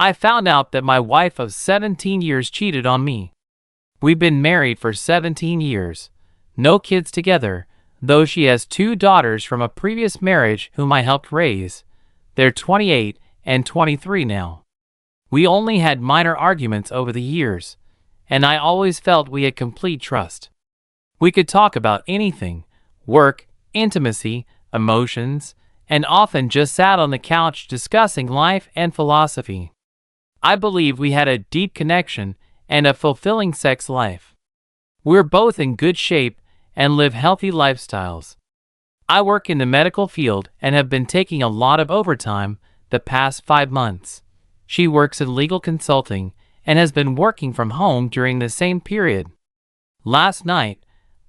I found out that my wife of 17 years cheated on me. We've been married for 17 years. No kids together, though she has 2 daughters from a previous marriage whom I helped raise. They're 28 and 23 now. We only had minor arguments over the years, and I always felt we had complete trust. We could talk about anything, work, intimacy, emotions, and often just sat on the couch discussing life and philosophy. I believe we had a deep connection and a fulfilling sex life. We're both in good shape and live healthy lifestyles. I work in the medical field and have been taking a lot of overtime the past 5 months. She works in legal consulting and has been working from home during the same period. Last night,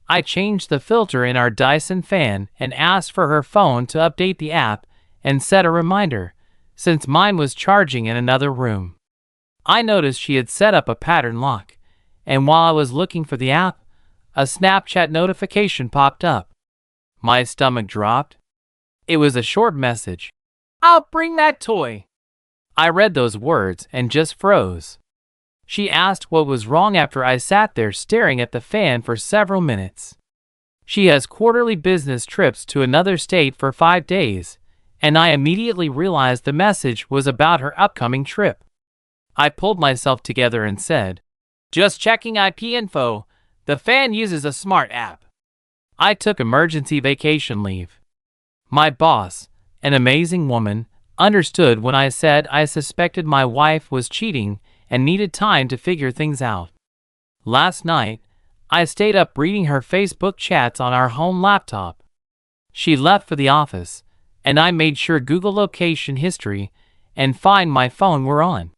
I changed the filter in our Dyson fan and asked for her phone to update the app and set a reminder, since mine was charging in another room. I noticed she had set up a pattern lock, and while I was looking for the app, a Snapchat notification popped up. My stomach dropped. It was a short message. "I'll bring that toy." I read those words and just froze. She asked what was wrong after I sat there staring at the fan for several minutes. She has quarterly business trips to another state for 5 days, and I immediately realized the message was about her upcoming trip. I pulled myself together and said, "Just checking IP info. The fan uses a smart app." I took emergency vacation leave. My boss, an amazing woman, understood when I said I suspected my wife was cheating and needed time to figure things out. Last night, I stayed up reading her Facebook chats on our home laptop. She left for the office, and I made sure Google location history and Find My Phone were on.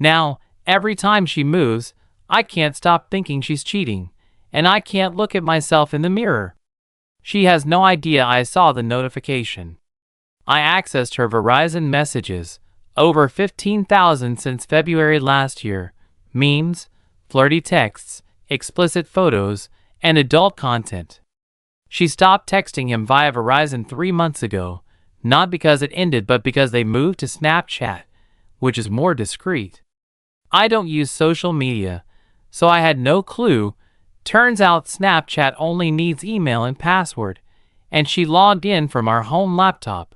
Now, every time she moves, I can't stop thinking she's cheating, and I can't look at myself in the mirror. She has no idea I saw the notification. I accessed her Verizon messages, over 15,000 since February last year, memes, flirty texts, explicit photos, and adult content. She stopped texting him via Verizon 3 months ago, not because it ended but because they moved to Snapchat, which is more discreet. I don't use social media, so I had no clue. Turns out Snapchat only needs email and password, and she logged in from our home laptop.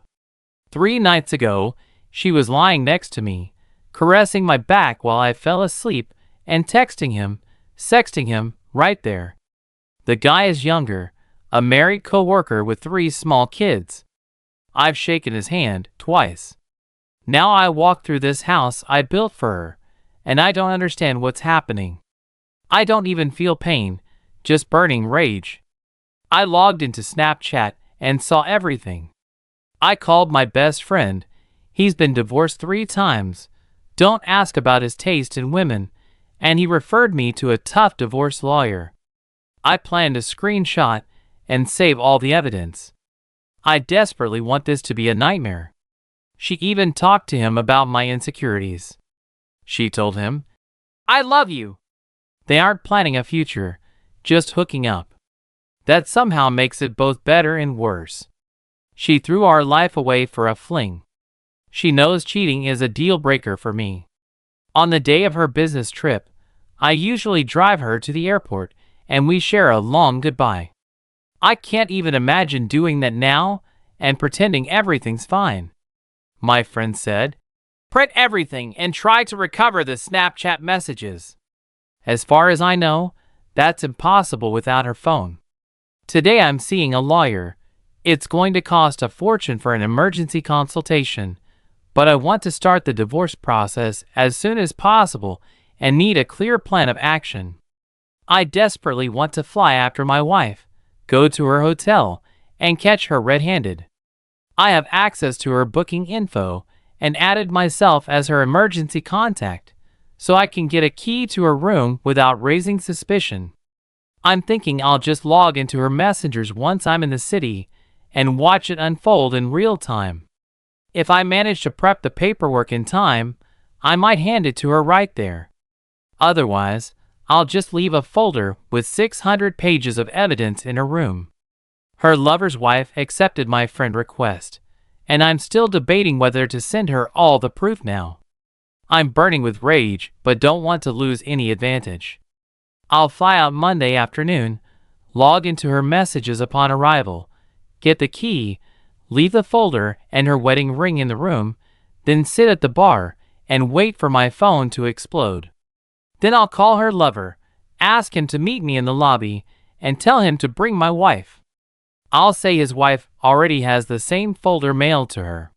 3 nights ago, she was lying next to me, caressing my back while I fell asleep, and texting him, sexting him, right there. The guy is younger, a married co-worker with 3 small kids. I've shaken his hand twice. Now I walk through this house I built for her, and I don't understand what's happening. I don't even feel pain, just burning rage. I logged into Snapchat and saw everything. I called my best friend. He's been divorced 3 times. Don't ask about his taste in women, and he referred me to a tough divorce lawyer. I plan to screenshot and save all the evidence. I desperately want this to be a nightmare. She even talked to him about my insecurities. She told him, "I love you." They aren't planning a future, just hooking up. That somehow makes it both better and worse. She threw our life away for a fling. She knows cheating is a deal breaker for me. On the day of her business trip, I usually drive her to the airport and we share a long goodbye. I can't even imagine doing that now and pretending everything's fine. My friend said, "Print everything and try to recover the Snapchat messages." As far as I know, that's impossible without her phone. Today I'm seeing a lawyer. It's going to cost a fortune for an emergency consultation, but I want to start the divorce process as soon as possible and need a clear plan of action. I desperately want to fly after my wife, go to her hotel, and catch her red-handed. I have access to her booking info and added myself as her emergency contact, so I can get a key to her room without raising suspicion. I'm thinking I'll just log into her messengers once I'm in the city and watch it unfold in real time. If I manage to prep the paperwork in time, I might hand it to her right there. Otherwise, I'll just leave a folder with 600 pages of evidence in her room. Her lover's wife accepted my friend request, and I'm still debating whether to send her all the proof now. I'm burning with rage, but don't want to lose any advantage. I'll fly out Monday afternoon, log into her messages upon arrival, get the key, leave the folder and her wedding ring in the room, then sit at the bar and wait for my phone to explode. Then I'll call her lover, ask him to meet me in the lobby, and tell him to bring my wife. I'll say his wife already has the same folder mailed to her.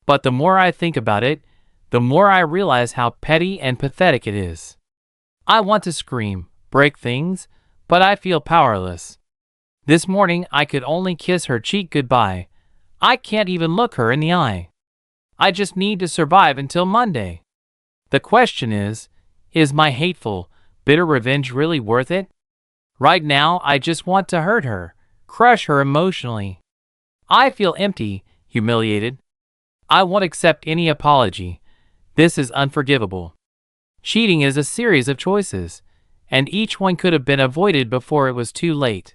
But the more I think about it, the more I realize how petty and pathetic it is. I want to scream, break things, but I feel powerless. This morning I could only kiss her cheek goodbye. I can't even look her in the eye. I just need to survive until Monday. The question is my hateful, bitter revenge really worth it? Right now I just want to hurt her, crush her emotionally. I feel empty, humiliated. I won't accept any apology. This is unforgivable. Cheating is a series of choices, and each one could have been avoided before it was too late.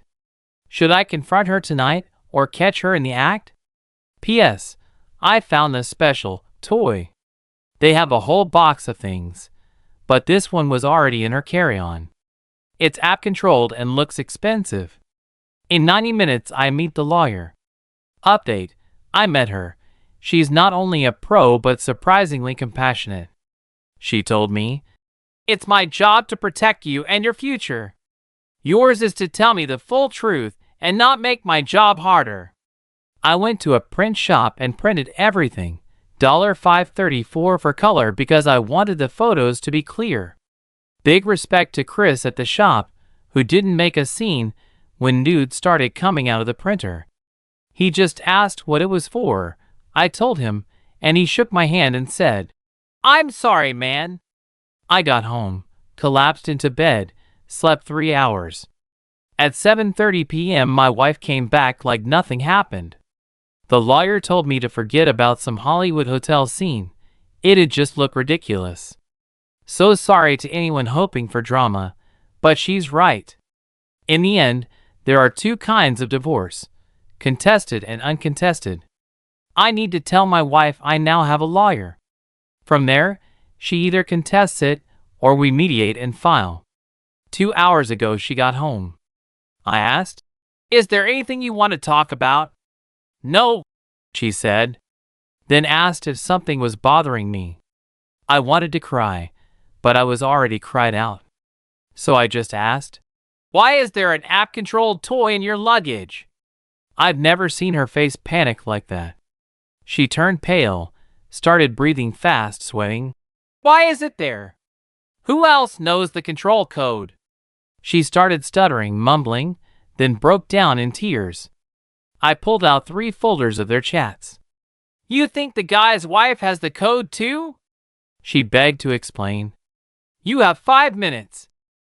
Should I confront her tonight or catch her in the act? P.S. I found this special toy. They have a whole box of things, but this one was already in her carry-on. It's app-controlled and looks expensive. In 90 minutes, I meet the lawyer. Update: I met her. She's not only a pro but surprisingly compassionate. She told me, "It's my job to protect you and your future. Yours is to tell me the full truth and not make my job harder." I went to a print shop and printed everything, $5.34 for color because I wanted the photos to be clear. Big respect to Chris at the shop, who didn't make a scene when nudes started coming out of the printer. He just asked what it was for. I told him, and he shook my hand and said, "I'm sorry, man." I got home, collapsed into bed, slept 3 hours. At 7:30 p.m. my wife came back like nothing happened. The lawyer told me to forget about some Hollywood hotel scene. It'd just look ridiculous. So sorry to anyone hoping for drama, but she's right. In the end, there are two kinds of divorce: contested and uncontested. I need to tell my wife I now have a lawyer. From there, she either contests it or we mediate and file. 2 hours ago she got home. I asked, "Is there anything you want to talk about?" "No," she said. Then asked if something was bothering me. I wanted to cry, but I was already cried out. So I just asked, "Why is there an app-controlled toy in your luggage?" I've never seen her face panic like that. She turned pale, started breathing fast, sweating. "Why is it there? Who else knows the control code?" She started stuttering, mumbling, then broke down in tears. I pulled out 3 folders of their chats. "You think the guy's wife has the code too?" She begged to explain. "You have 5 minutes,"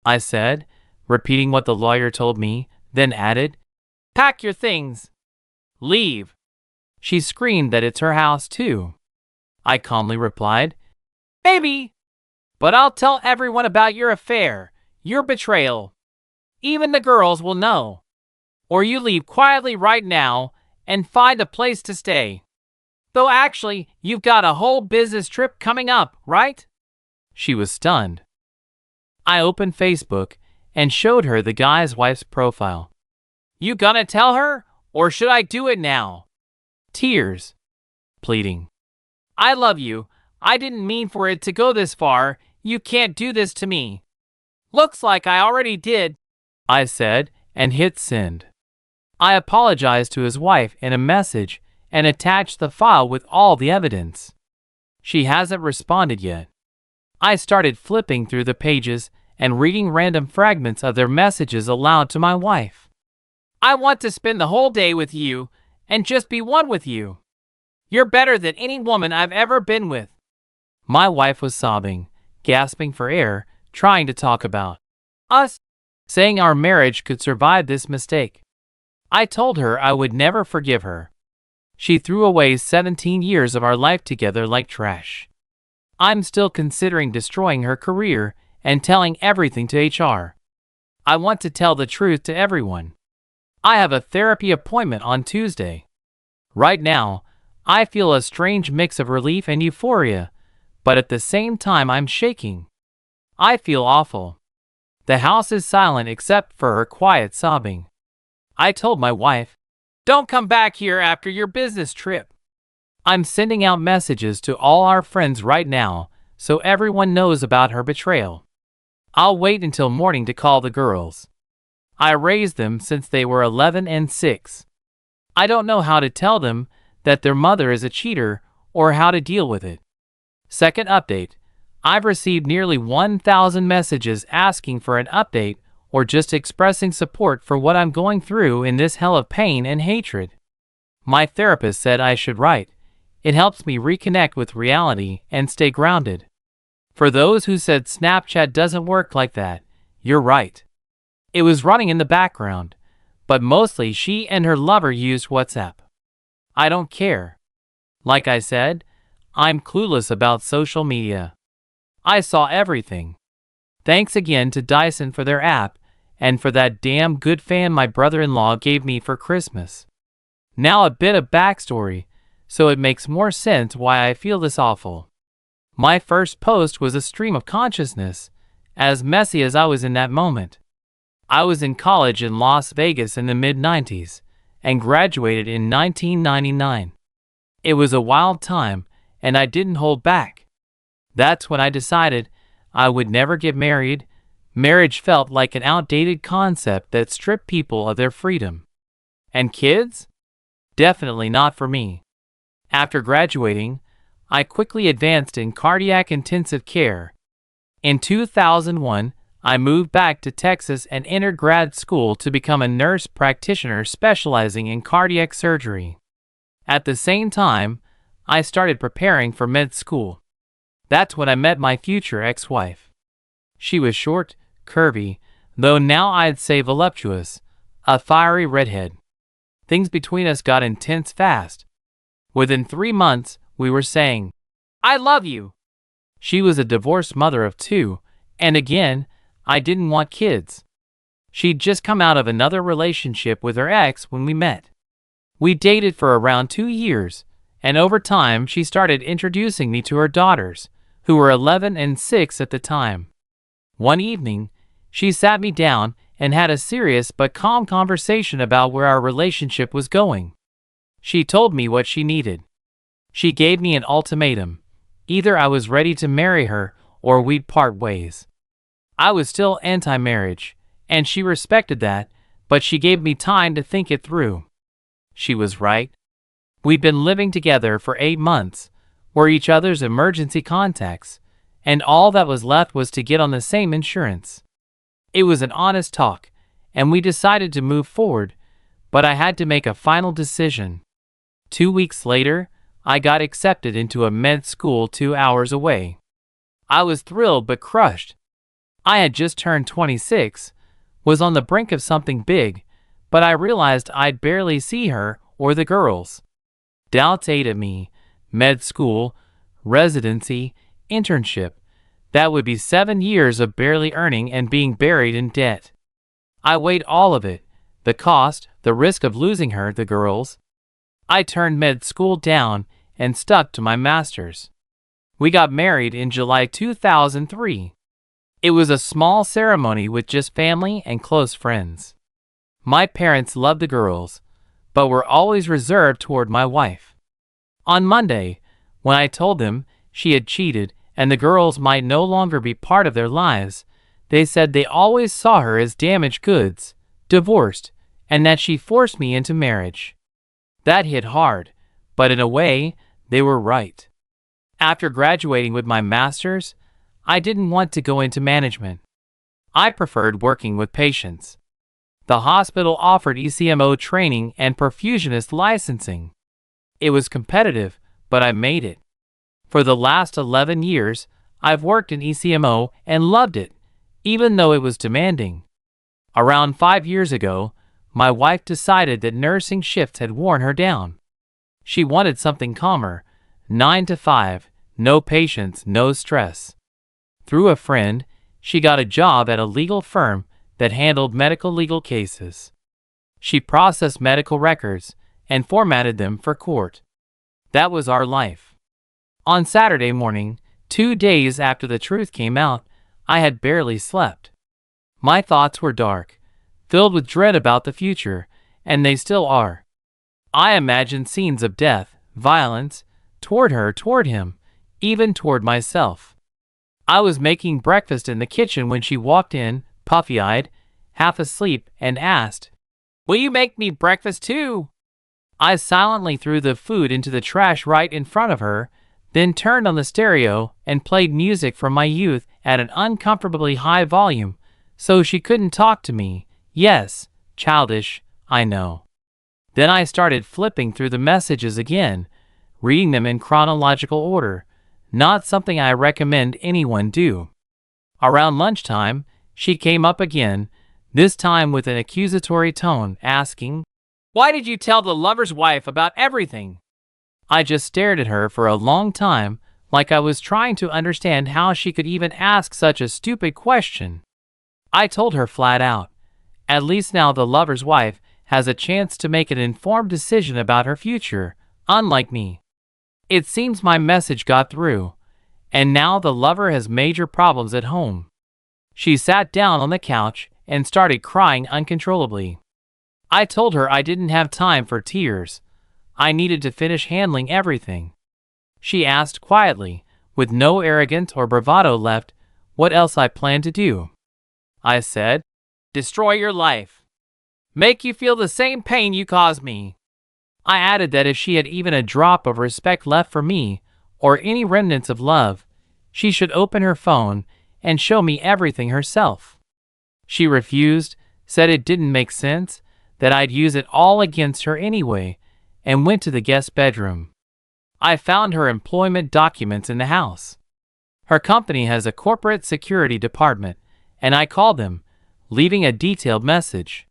I said, repeating what the lawyer told me, then added, "Pack your things. Leave." She screamed that it's her house too. I calmly replied, "Maybe, but I'll tell everyone about your affair, your betrayal. Even the girls will know. Or you leave quietly right now and find a place to stay. Though actually, you've got a whole business trip coming up, right?" She was stunned. I opened Facebook and showed her the guy's wife's profile. "You gonna tell her, or should I do it now?" Tears. Pleading. "I love you. I didn't mean for it to go this far. You can't do this to me." "Looks like I already did," I said, and hit send. I apologized to his wife in a message and attached the file with all the evidence. She hasn't responded yet. I started flipping through the pages and reading random fragments of their messages aloud to my wife. "I want to spend the whole day with you and just be one with you. You're better than any woman I've ever been with." My wife was sobbing, gasping for air, trying to talk about us, saying our marriage could survive this mistake. I told her I would never forgive her. She threw away 17 years of our life together like trash. I'm still considering destroying her career and telling everything to HR. I want to tell the truth to everyone. I have a therapy appointment on Tuesday. Right now, I feel a strange mix of relief and euphoria, but at the same time I'm shaking. I feel awful. The house is silent except for her quiet sobbing. I told my wife, "Don't come back here after your business trip." I'm sending out messages to all our friends right now so everyone knows about her betrayal. I'll wait until morning to call the girls. I raised them since they were 11 and 6. I don't know how to tell them that their mother is a cheater or how to deal with it. Second update. I've received nearly 1,000 messages asking for an update or just expressing support for what I'm going through in this hell of pain and hatred. My therapist said I should write. It helps me reconnect with reality and stay grounded. For those who said Snapchat doesn't work like that, you're right. It was running in the background, but mostly she and her lover used WhatsApp. I don't care. Like I said, I'm clueless about social media. I saw everything. Thanks again to Dyson for their app and for that damn good fan my brother-in-law gave me for Christmas. Now a bit of backstory, so it makes more sense why I feel this awful. My first post was a stream of consciousness, as messy as I was in that moment. I was in college in Las Vegas in the mid-90s and graduated in 1999. It was a wild time, and I didn't hold back. That's when I decided I would never get married. Marriage felt like an outdated concept that stripped people of their freedom. And kids? Definitely not for me. After graduating, I quickly advanced in cardiac intensive care. In 2001, I moved back to Texas and entered grad school to become a nurse practitioner specializing in cardiac surgery. At the same time, I started preparing for med school. That's when I met my future ex-wife. She was short, curvy, though now I'd say voluptuous, a fiery redhead. Things between us got intense fast. Within 3 months, we were saying, "I love you." She was a divorced mother of 2, and again, I didn't want kids. She'd just come out of another relationship with her ex when we met. We dated for around 2 years, and over time she started introducing me to her daughters, who were 11 and 6 at the time. One evening, she sat me down and had a serious but calm conversation about where our relationship was going. She told me what she needed. She gave me an ultimatum. Either I was ready to marry her or we'd part ways. I was still anti-marriage, and she respected that, but she gave me time to think it through. She was right. We'd been living together for 8 months, were each other's emergency contacts, and all that was left was to get on the same insurance. It was an honest talk, and we decided to move forward, but I had to make a final decision. 2 weeks later, I got accepted into a med school 2 hours away. I was thrilled but crushed. I had just turned 26, was on the brink of something big, but I realized I'd barely see her or the girls. Doubts ate at me. Med school, residency, internship. That would be 7 years of barely earning and being buried in debt. I weighed all of it, the cost, the risk of losing her, the girls. I turned med school down and stuck to my master's. We got married in July 2003. It was a small ceremony with just family and close friends. My parents loved the girls, but were always reserved toward my wife. On Monday, when I told them she had cheated and the girls might no longer be part of their lives, they said they always saw her as damaged goods, divorced, and that she forced me into marriage. That hit hard, but in a way, they were right. After graduating with my master's, I didn't want to go into management. I preferred working with patients. The hospital offered ECMO training and perfusionist licensing. It was competitive, but I made it. For the last 11 years, I've worked in ECMO and loved it, even though it was demanding. Around 5 years ago, my wife decided that nursing shifts had worn her down. She wanted something calmer, 9 to 5, no patients, no stress. Through a friend, she got a job at a legal firm that handled medical legal cases. She processed medical records and formatted them for court. That was our life. On Saturday morning, 2 days after the truth came out, I had barely slept. My thoughts were dark, filled with dread about the future, and they still are. I imagined scenes of death, violence, toward her, toward him, even toward myself. I was making breakfast in the kitchen when she walked in, puffy-eyed, half asleep, and asked, "Will you make me breakfast too?" I silently threw the food into the trash right in front of her, then turned on the stereo and played music from my youth at an uncomfortably high volume, so she couldn't talk to me. Yes, childish, I know. Then I started flipping through the messages again, reading them in chronological order, not something I recommend anyone do. Around lunchtime, she came up again, this time with an accusatory tone, asking, "Why did you tell the lover's wife about everything?" I just stared at her for a long time, like I was trying to understand how she could even ask such a stupid question. I told her flat out, at least now the lover's wife has a chance to make an informed decision about her future, unlike me. It seems my message got through, and now the lover has major problems at home. She sat down on the couch and started crying uncontrollably. I told her I didn't have time for tears. I needed to finish handling everything. She asked quietly, with no arrogance or bravado left, what else I planned to do. I said, "Destroy your life. Make you feel the same pain you caused me." I added that if she had even a drop of respect left for me, or any remnants of love, she should open her phone and show me everything herself. She refused, said it didn't make sense, that I'd use it all against her anyway, and went to the guest bedroom. I found her employment documents in the house. Her company has a corporate security department, and I called them, leaving a detailed message.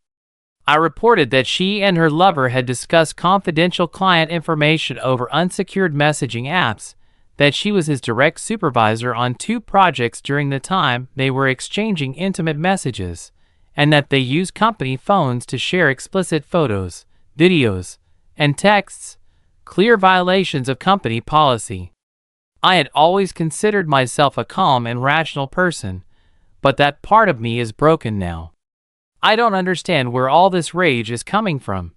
I reported that she and her lover had discussed confidential client information over unsecured messaging apps, that she was his direct supervisor on 2 projects during the time they were exchanging intimate messages, and that they used company phones to share explicit photos, videos, and texts, clear violations of company policy. I had always considered myself a calm and rational person, but that part of me is broken now. I don't understand where all this rage is coming from.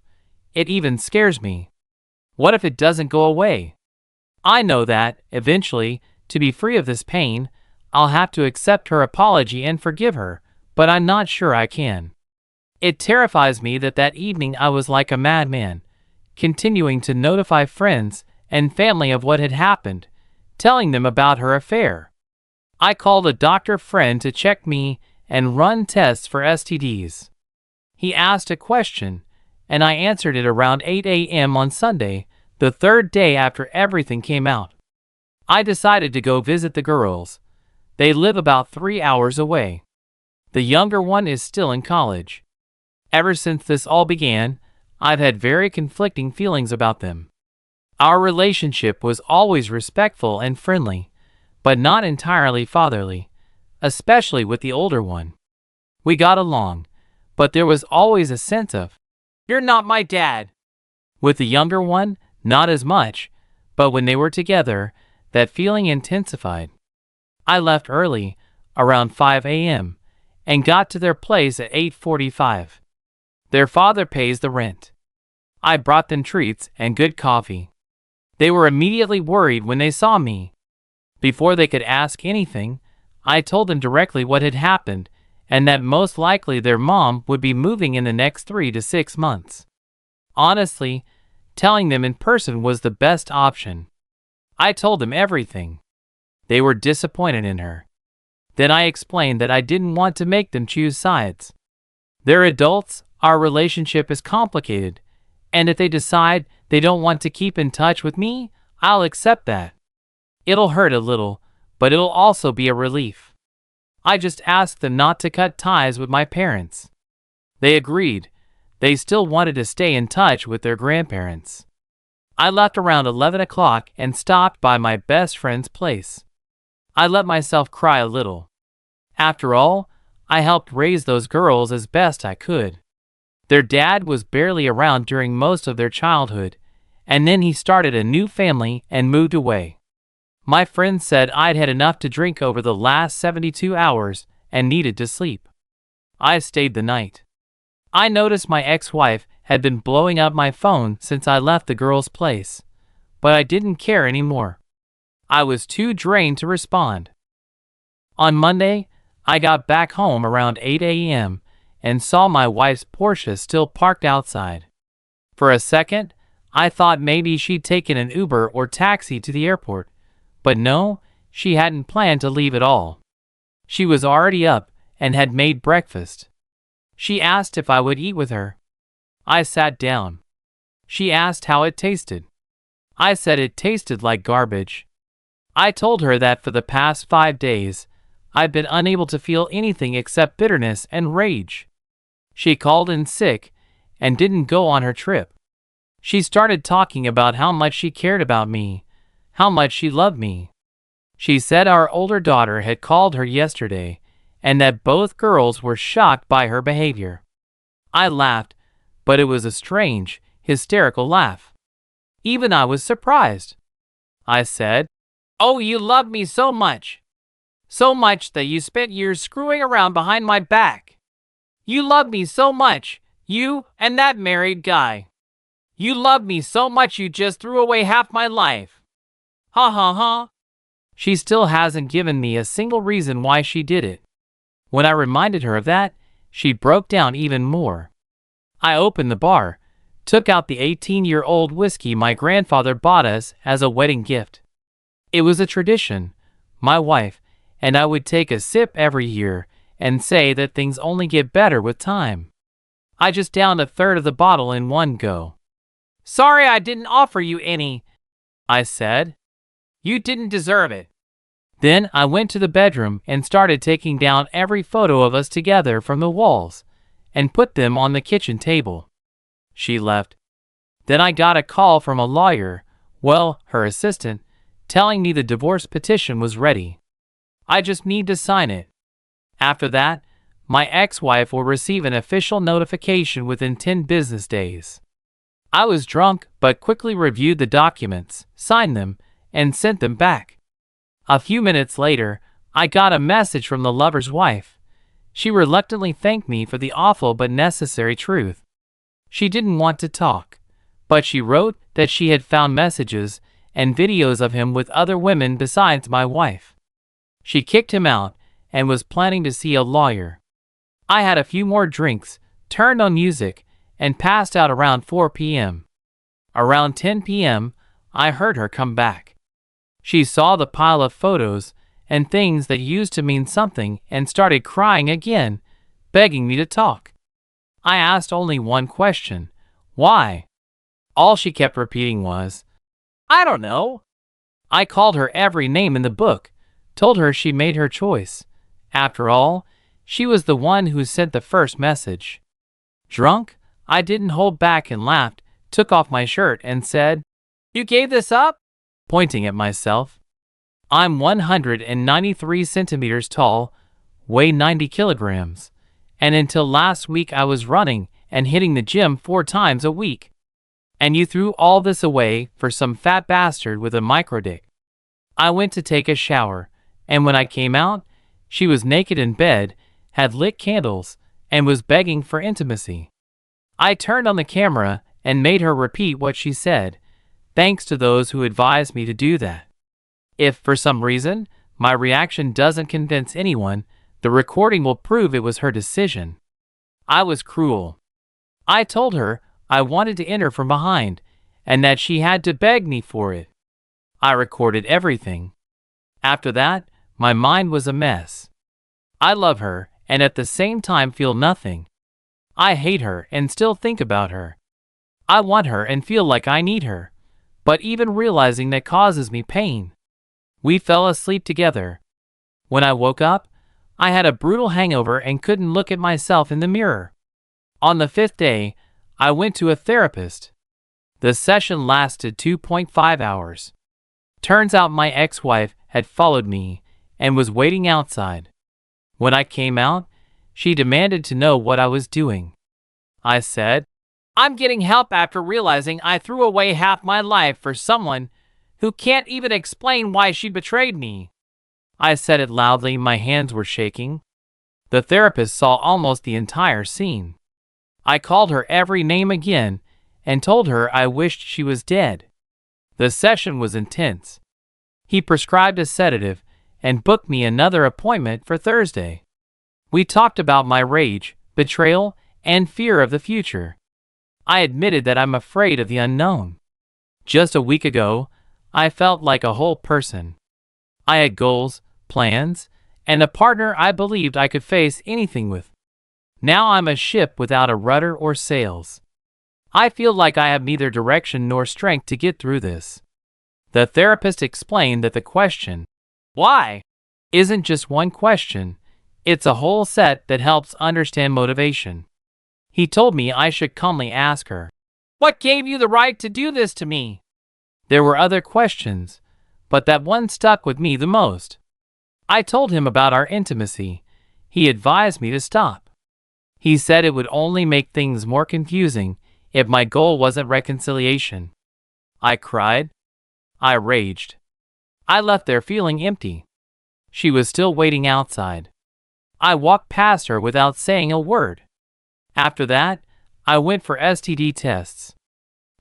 It even scares me. What if it doesn't go away? I know that, eventually, to be free of this pain, I'll have to accept her apology and forgive her, but I'm not sure I can. It terrifies me that evening I was like a madman, continuing to notify friends and family of what had happened, telling them about her affair. I called a doctor friend to check me and run tests for STDs. He asked a question, and I answered it around 8 a.m. on Sunday, the 3rd day after everything came out. I decided to go visit the girls. They live about 3 hours away. The younger one is still in college. Ever since this all began, I've had very conflicting feelings about them. Our relationship was always respectful and friendly, but not entirely fatherly, especially with the older one. We got along, but there was always a sense of, "You're not my dad." With the younger one, not as much, but when they were together, that feeling intensified. I left early, around 5 a.m., and got to their place at 8:45. Their father pays the rent. I brought them treats and good coffee. They were immediately worried when they saw me. Before they could ask anything, I told them directly what had happened and that most likely their mom would be moving in the next 3 to 6 months. Honestly, telling them in person was the best option. I told them everything. They were disappointed in her. Then I explained that I didn't want to make them choose sides. They're adults, our relationship is complicated, and if they decide they don't want to keep in touch with me, I'll accept that. It'll hurt a little, but it'll also be a relief. I just asked them not to cut ties with my parents. They agreed. They still wanted to stay in touch with their grandparents. I left around 11 o'clock and stopped by my best friend's place. I let myself cry a little. After all, I helped raise those girls as best I could. Their dad was barely around during most of their childhood, and then he started a new family and moved away. My friend said I'd had enough to drink over the last 72 hours and needed to sleep. I stayed the night. I noticed my ex-wife had been blowing up my phone since I left the girl's place, but I didn't care anymore. I was too drained to respond. On Monday, I got back home around 8 a.m. and saw my wife's Porsche still parked outside. For a second, I thought maybe she'd taken an Uber or taxi to the airport, but no, she hadn't planned to leave at all. She was already up and had made breakfast. She asked if I would eat with her. I sat down. She asked how it tasted. I said it tasted like garbage. I told her that for the past 5 days, I've been unable to feel anything except bitterness and rage. She called in sick and didn't go on her trip. She started talking about how much she cared about me, how much she loved me. She said our older daughter had called her yesterday and that both girls were shocked by her behavior. I laughed, but it was a strange, hysterical laugh. Even I was surprised. I said, "Oh, you love me so much. So much that you spent years screwing around behind my back. You love me so much, you and that married guy. You love me so much you just threw away half my life. Ha ha ha." She still hasn't given me a single reason why she did it. When I reminded her of that, she broke down even more. I opened the bar, took out the 18-year-old whiskey my grandfather bought us as a wedding gift. It was a tradition. My wife and I would take a sip every year and say that things only get better with time. I just downed a third of the bottle in one go. "Sorry I didn't offer you any," I said. "You didn't deserve it." Then I went to the bedroom and started taking down every photo of us together from the walls and put them on the kitchen table. She left. Then I got a call from a lawyer, well, her assistant, telling me the divorce petition was ready. I just need to sign it. After that, my ex-wife will receive an official notification within 10 business days. I was drunk but quickly reviewed the documents, signed them, and sent them back. A few minutes later, I got a message from the lover's wife. She reluctantly thanked me for the awful but necessary truth. She didn't want to talk, but she wrote that she had found messages and videos of him with other women besides my wife. She kicked him out and was planning to see a lawyer. I had a few more drinks, turned on music, and passed out around 4 p.m. Around 10 p.m., I heard her come back. She saw the pile of photos and things that used to mean something and started crying again, begging me to talk. I asked only one question: why? All she kept repeating was, "I don't know." I called her every name in the book, told her she made her choice. After all, she was the one who sent the first message. Drunk, I didn't hold back and laughed, took off my shirt and said, "You gave this up?" Pointing at myself. I'm 193 centimeters tall, weigh 90 kilograms, and until last week I was running and hitting the gym 4 times a week. And you threw all this away for some fat bastard with a microdick. I went to take a shower, and when I came out, she was naked in bed, had lit candles, and was begging for intimacy. I turned on the camera and made her repeat what she said, thanks to those who advised me to do that. If, for some reason, my reaction doesn't convince anyone, the recording will prove it was her decision. I was cruel. I told her I wanted to enter from behind, and that she had to beg me for it. I recorded everything. After that, my mind was a mess. I love her, and at the same time feel nothing. I hate her and still think about her. I want her and feel like I need her, but even realizing that causes me pain. We fell asleep together. When I woke up, I had a brutal hangover and couldn't look at myself in the mirror. On the 5th day, I went to a therapist. The session lasted 2.5 hours. Turns out my ex-wife had followed me and was waiting outside. When I came out, she demanded to know what I was doing. I said, "I'm getting help after realizing I threw away half my life for someone who can't even explain why she betrayed me. I said it loudly, my hands were shaking. The therapist saw almost the entire scene. I called her every name again and told her I wished she was dead. The session was intense. He prescribed a sedative and booked me another appointment for Thursday. We talked about my rage, betrayal, and fear of the future. I admitted that I'm afraid of the unknown. Just a week ago, I felt like a whole person. I had goals, plans, and a partner I believed I could face anything with. Now I'm a ship without a rudder or sails. I feel like I have neither direction nor strength to get through this. The therapist explained that the question, why, isn't just one question, it's a whole set that helps understand motivation. He told me I should calmly ask her, "What gave you the right to do this to me?" There were other questions, but that one stuck with me the most. I told him about our intimacy. He advised me to stop. He said it would only make things more confusing if my goal wasn't reconciliation. I cried. I raged. I left there feeling empty. She was still waiting outside. I walked past her without saying a word. After that, I went for STD tests.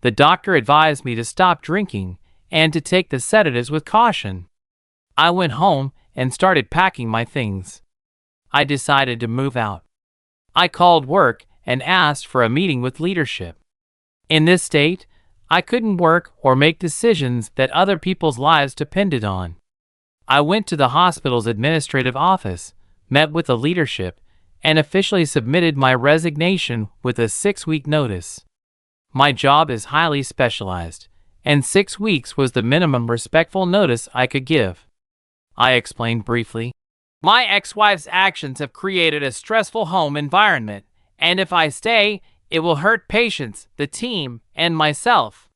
The doctor advised me to stop drinking and to take the sedatives with caution. I went home and started packing my things. I decided to move out. I called work and asked for a meeting with leadership. In this state, I couldn't work or make decisions that other people's lives depended on. I went to the hospital's administrative office, met with the leadership, and officially submitted my resignation with a 6-week notice. My job is highly specialized, and 6 weeks was the minimum respectful notice I could give. I explained briefly. My ex-wife's actions have created a stressful home environment, and if I stay, it will hurt patients, the team, and myself.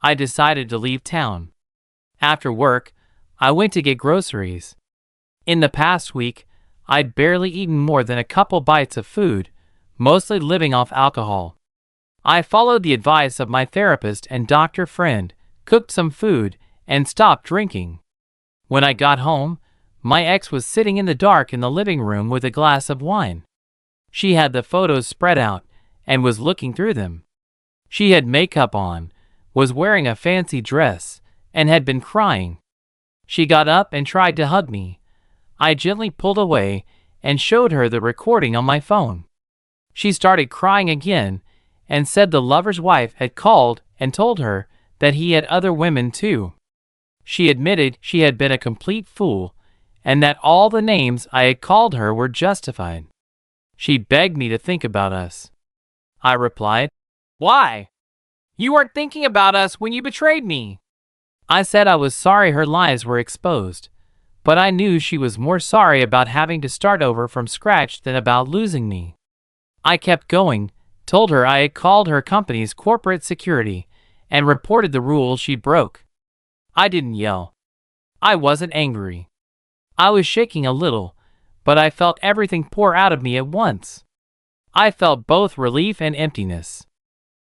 I decided to leave town. After work, I went to get groceries. In the past week, I'd barely eaten more than a couple bites of food, mostly living off alcohol. I followed the advice of my therapist and doctor friend, cooked some food, and stopped drinking. When I got home, my ex was sitting in the dark in the living room with a glass of wine. She had the photos spread out and was looking through them. She had makeup on, was wearing a fancy dress, and had been crying. She got up and tried to hug me. I gently pulled away and showed her the recording on my phone. She started crying again and said the lover's wife had called and told her that he had other women too. She admitted she had been a complete fool and that all the names I had called her were justified. She begged me to think about us. I replied, "Why? You weren't thinking about us when you betrayed me." I said I was sorry her lies were exposed, but I knew she was more sorry about having to start over from scratch than about losing me. I kept going, told her I had called her company's corporate security, and reported the rules she broke. I didn't yell. I wasn't angry. I was shaking a little, but I felt everything pour out of me at once. I felt both relief and emptiness.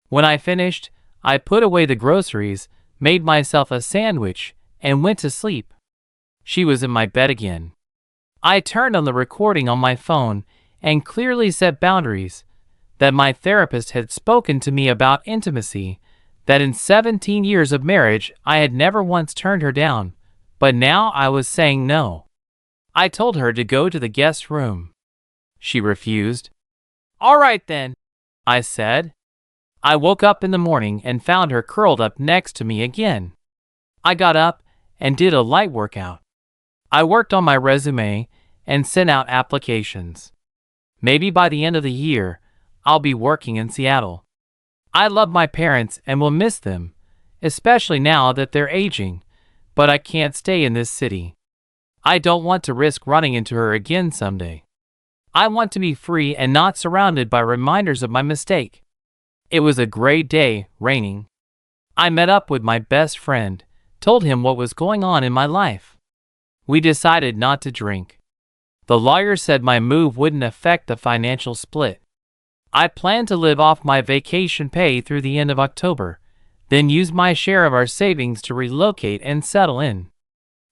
When I finished, I put away the groceries, made myself a sandwich, and went to sleep. She was in my bed again. I turned on the recording on my phone and clearly set boundaries, that my therapist had spoken to me about intimacy, that in 17 years of marriage I had never once turned her down, but now I was saying no. I told her to go to the guest room. She refused. "All right then," I said. I woke up in the morning and found her curled up next to me again. I got up and did a light workout. I worked on my resume and sent out applications. Maybe by the end of the year, I'll be working in Seattle. I love my parents and will miss them, especially now that they're aging, but I can't stay in this city. I don't want to risk running into her again someday. I want to be free and not surrounded by reminders of my mistake. It was a gray day, raining. I met up with my best friend, told him what was going on in my life. We decided not to drink. The lawyer said my move wouldn't affect the financial split. I planned to live off my vacation pay through the end of October, then use my share of our savings to relocate and settle in.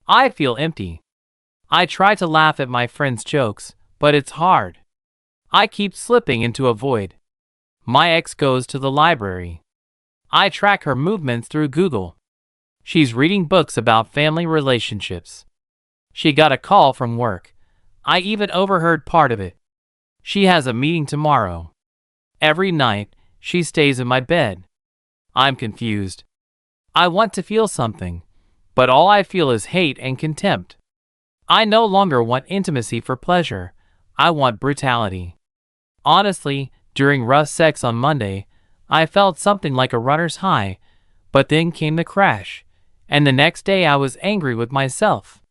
I feel empty. I try to laugh at my friends' jokes, but it's hard. I keep slipping into a void. My ex goes to the library. I track her movements through Google. She's reading books about family relationships. She got a call from work. I even overheard part of it. She has a meeting tomorrow. Every night, she stays in my bed. I'm confused. I want to feel something, but all I feel is hate and contempt. I no longer want intimacy for pleasure. I want brutality. Honestly, during rough sex on Monday, I felt something like a runner's high, but then came the crash, and the next day I was angry with myself.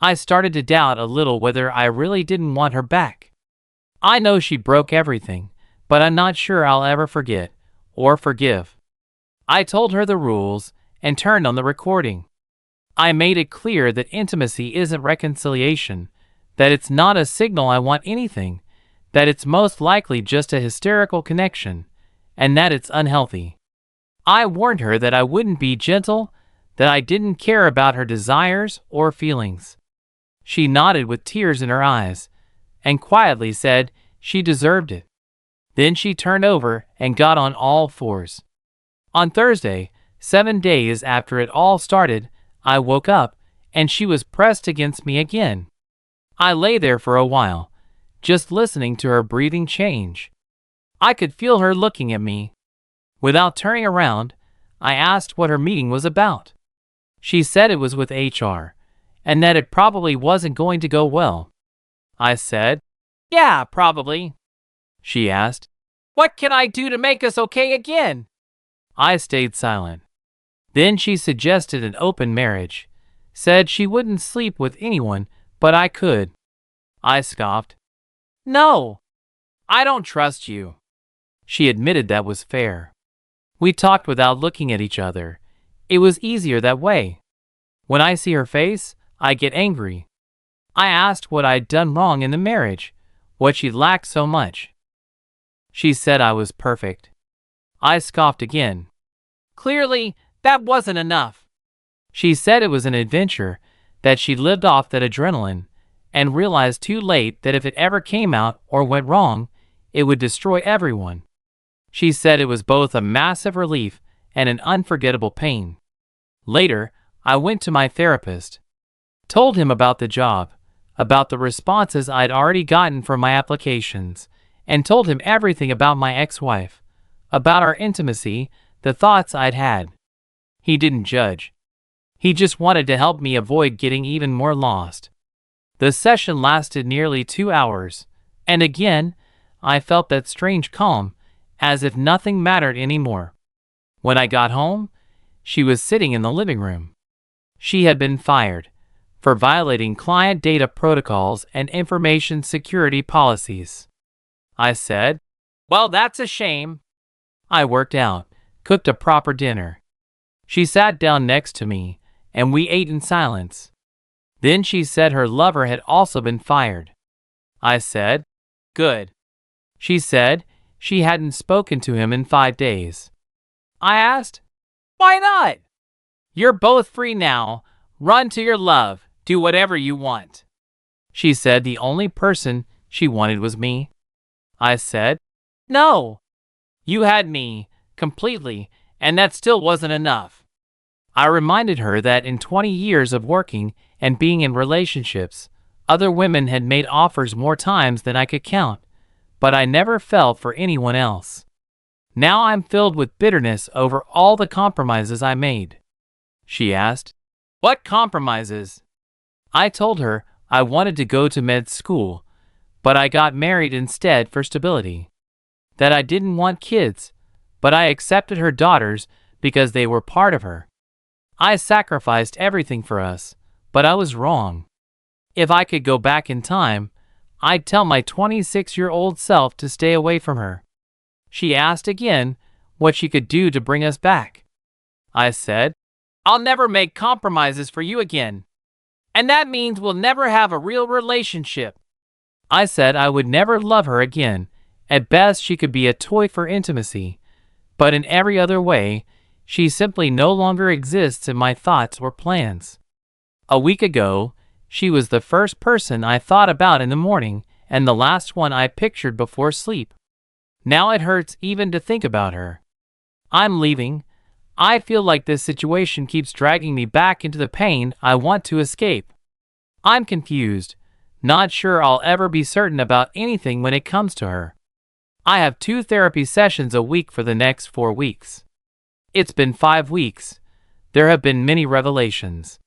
I started to doubt a little whether I really didn't want her back. I know she broke everything, but I'm not sure I'll ever forget or forgive. I told her the rules and turned on the recording. I made it clear that intimacy isn't reconciliation, that it's not a signal I want anything, that it's most likely just a hysterical connection, and that it's unhealthy. I warned her that I wouldn't be gentle, that I didn't care about her desires or feelings. She nodded with tears in her eyes, and quietly said she deserved it. Then she turned over and got on all fours. On Thursday, 7 days after it all started, I woke up, and she was pressed against me again. I lay there for a while, just listening to her breathing change. I could feel her looking at me. Without turning around, I asked what her meeting was about. She said it was with HR, and that it probably wasn't going to go well. I said, "Yeah, probably." She asked, "What can I do to make us okay again?" I stayed silent. Then she suggested an open marriage, said she wouldn't sleep with anyone, but I could. I scoffed. "No, I don't trust you." She admitted that was fair. We talked without looking at each other. It was easier that way. When I see her face, I get angry. I asked what I'd done wrong in the marriage, what she lacked so much. She said I was perfect. I scoffed again. Clearly, that wasn't enough. She said it was an adventure, that she lived off that adrenaline, and realized too late that if it ever came out or went wrong, it would destroy everyone. She said it was both a massive relief and an unforgettable pain. Later, I went to my therapist, told him about the job, about the responses I'd already gotten from my applications, and told him everything about my ex-wife, about our intimacy, the thoughts I'd had. He didn't judge. He just wanted to help me avoid getting even more lost. The session lasted nearly 2 hours, and again, I felt that strange calm, as if nothing mattered anymore. When I got home, she was sitting in the living room. She had been fired for violating client data protocols and information security policies. I said, "Well, that's a shame." I worked out, cooked a proper dinner. She sat down next to me, and we ate in silence. Then she said her lover had also been fired. I said, "Good." She said she hadn't spoken to him in 5 days. I asked, "Why not? You're both free now. Run to your love. Do whatever you want." She said the only person she wanted was me. I said, "No. You had me, completely, and that still wasn't enough." I reminded her that in 20 years of working and being in relationships, other women had made offers more times than I could count, but I never fell for anyone else. Now I'm filled with bitterness over all the compromises I made. She asked, "What compromises?" I told her I wanted to go to med school, but I got married instead for stability. That I didn't want kids, but I accepted her daughters because they were part of her. I sacrificed everything for us, but I was wrong. If I could go back in time, I'd tell my 26-year-old self to stay away from her. She asked again what she could do to bring us back. I said, "I'll never make compromises for you again. And that means we'll never have a real relationship." I said I would never love her again. At best, she could be a toy for intimacy, but in every other way, She simply no longer exists in my thoughts or plans. A week ago, she was the first person I thought about in the morning and the last one I pictured before sleep. Now it hurts even to think about her. I'm leaving. I feel like this situation keeps dragging me back into the pain I want to escape. I'm confused, not sure I'll ever be certain about anything when it comes to her. I have 2 therapy sessions a week for the next 4 weeks. It's been 5 weeks. There have been many revelations.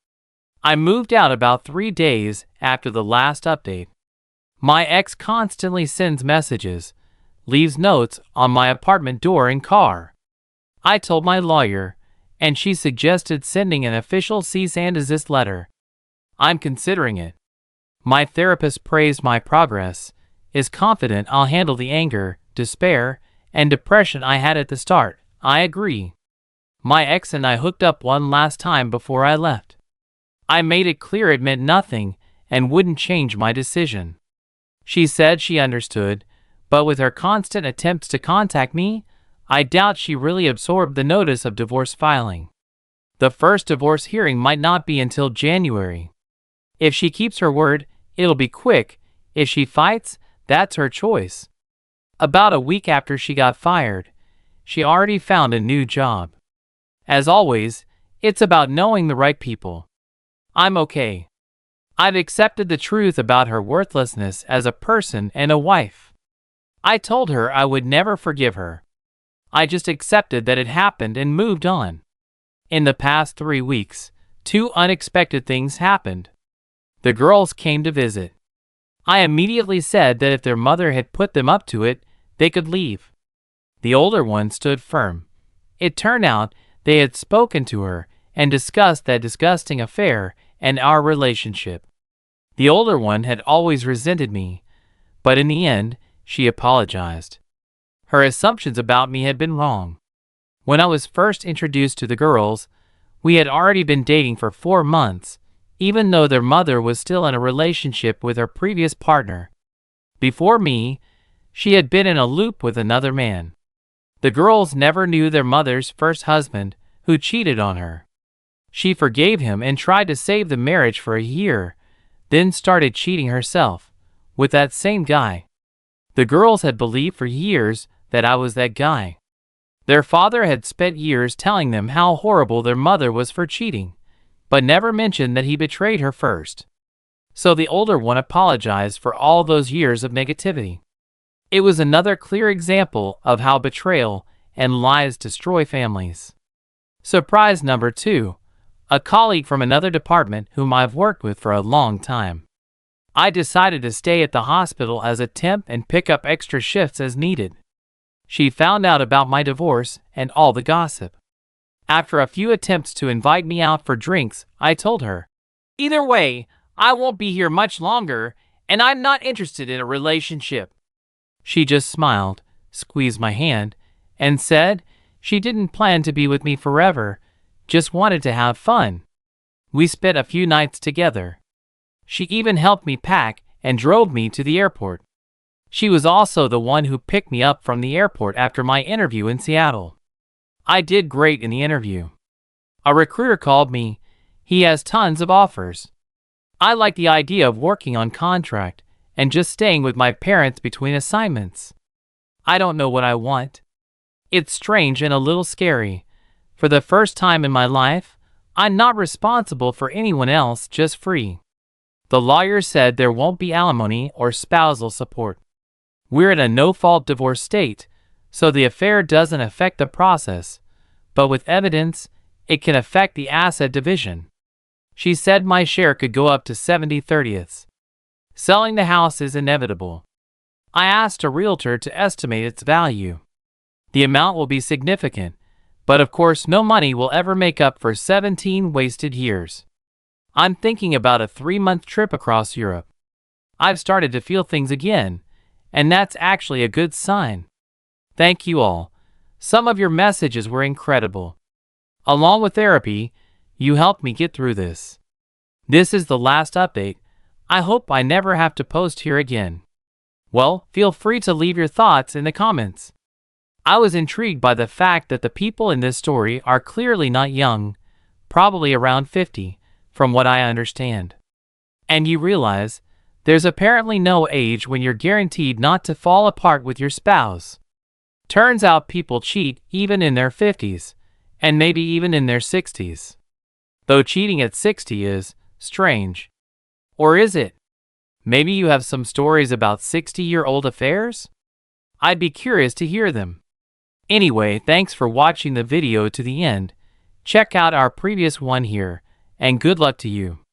I moved out about 3 days after the last update. My ex constantly sends messages, leaves notes on my apartment door and car. I told my lawyer, and she suggested sending an official cease and desist letter. I'm considering it. My therapist praised my progress, is confident I'll handle the anger, despair, and depression I had at the start. I agree. My ex and I hooked up one last time before I left. I made it clear it meant nothing and wouldn't change my decision. She said she understood, but with her constant attempts to contact me, I doubt she really absorbed the notice of divorce filing. The first divorce hearing might not be until January. If she keeps her word, it'll be quick. If she fights, that's her choice. About a week after she got fired, she already found a new job. As always, it's about knowing the right people. I'm okay. I've accepted the truth about her worthlessness as a person and a wife. I told her I would never forgive her. I just accepted that it happened and moved on. In the past 3 weeks, 2 unexpected things happened. The girls came to visit. I immediately said that if their mother had put them up to it, they could leave. The older one stood firm. It turned out they had spoken to her and discussed that disgusting affair and our relationship. The older one had always resented me, but in the end, she apologized. Her assumptions about me had been wrong. When I was first introduced to the girls, we had already been dating for 4 months, even though their mother was still in a relationship with her previous partner. Before me, she had been in a loop with another man. The girls never knew their mother's first husband, who cheated on her. She forgave him and tried to save the marriage for a year, then started cheating herself, with that same guy. The girls had believed for years that I was that guy. Their father had spent years telling them how horrible their mother was for cheating, but never mentioned that he betrayed her first. So the older one apologized for all those years of negativity. It was another clear example of how betrayal and lies destroy families. Surprise number 2. A colleague from another department whom I've worked with for a long time. I decided to stay at the hospital as a temp and pick up extra shifts as needed. She found out about my divorce and all the gossip. After a few attempts to invite me out for drinks, I told her, "Either way, I won't be here much longer, and I'm not interested in a relationship." She just smiled, squeezed my hand, and said she didn't plan to be with me forever, just wanted to have fun. We spent a few nights together. She even helped me pack and drove me to the airport. She was also the one who picked me up from the airport after my interview in Seattle. I did great in the interview. A recruiter called me. He has tons of offers. I like the idea of working on contract and just staying with my parents between assignments. I don't know what I want. It's strange and a little scary. For the first time in my life, I'm not responsible for anyone else, just free. The lawyer said there won't be alimony or spousal support. We're in a no-fault divorce state, so the affair doesn't affect the process, but with evidence, it can affect the asset division. She said my share could go up to 70/30. Selling the house is inevitable. I asked a realtor to estimate its value. The amount will be significant, but of course no money will ever make up for 17 wasted years. I'm thinking about a 3-month trip across Europe. I've started to feel things again, and that's actually a good sign. Thank you all. Some of your messages were incredible. Along with therapy, you helped me get through this. This is the last update. I hope I never have to post here again. Well, feel free to leave your thoughts in the comments. I was intrigued by the fact that the people in this story are clearly not young, probably around 50, from what I understand. And you realize, there's apparently no age when you're guaranteed not to fall apart with your spouse. Turns out people cheat even in their 50s, and maybe even in their 60s. Though cheating at 60 is strange. Or is it? Maybe you have some stories about 60-year-old affairs? I'd be curious to hear them. Anyway, thanks for watching the video to the end. Check out our previous one here, and good luck to you.